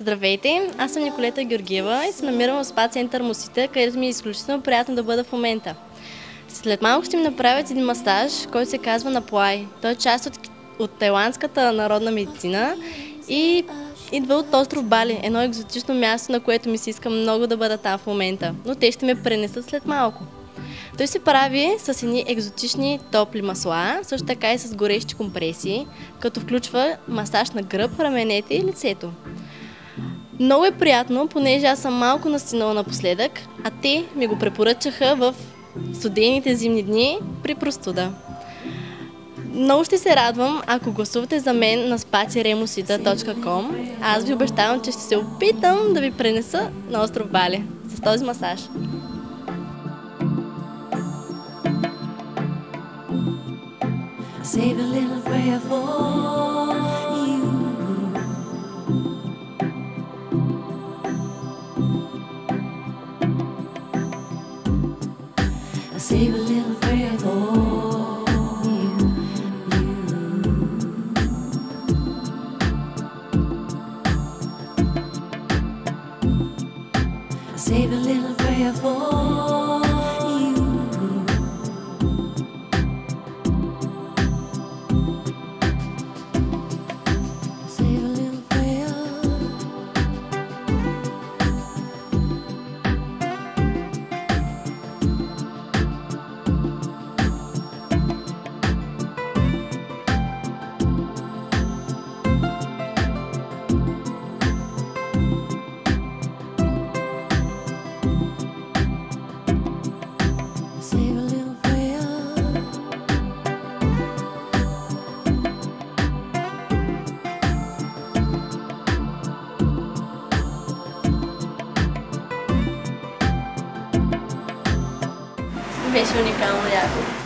Здравейте, аз съм Николета Георгиева и се намирам в спа център Мусита, където ми е изключително приятно да бъда в момента. След малко ще ми направят един масаж, който се казва Наплай. Той е част от тайландската народна медицина и идва от остров Бали, едно екзотично място, на което ми се иска много да бъда там в момента, но те ще ме пренесат след малко. Той се прави с едни екзотични топли масла, също така и с горещи компресии, като включва масаж на гръб, раменете и лицето. Много е приятно, понеже аз съм малко настинала напоследък, а те ми го препоръчаха в студените зимни дни при простуда. Много ще се радвам, ако гласувате за мен на spa-musita.com. Аз ви обещавам, че ще се опитам да ви пренеса на остров Бали с този масаж. Save a little prayer for you. Save a little prayer for you. Save a little prayer for you. Беше уникално яко.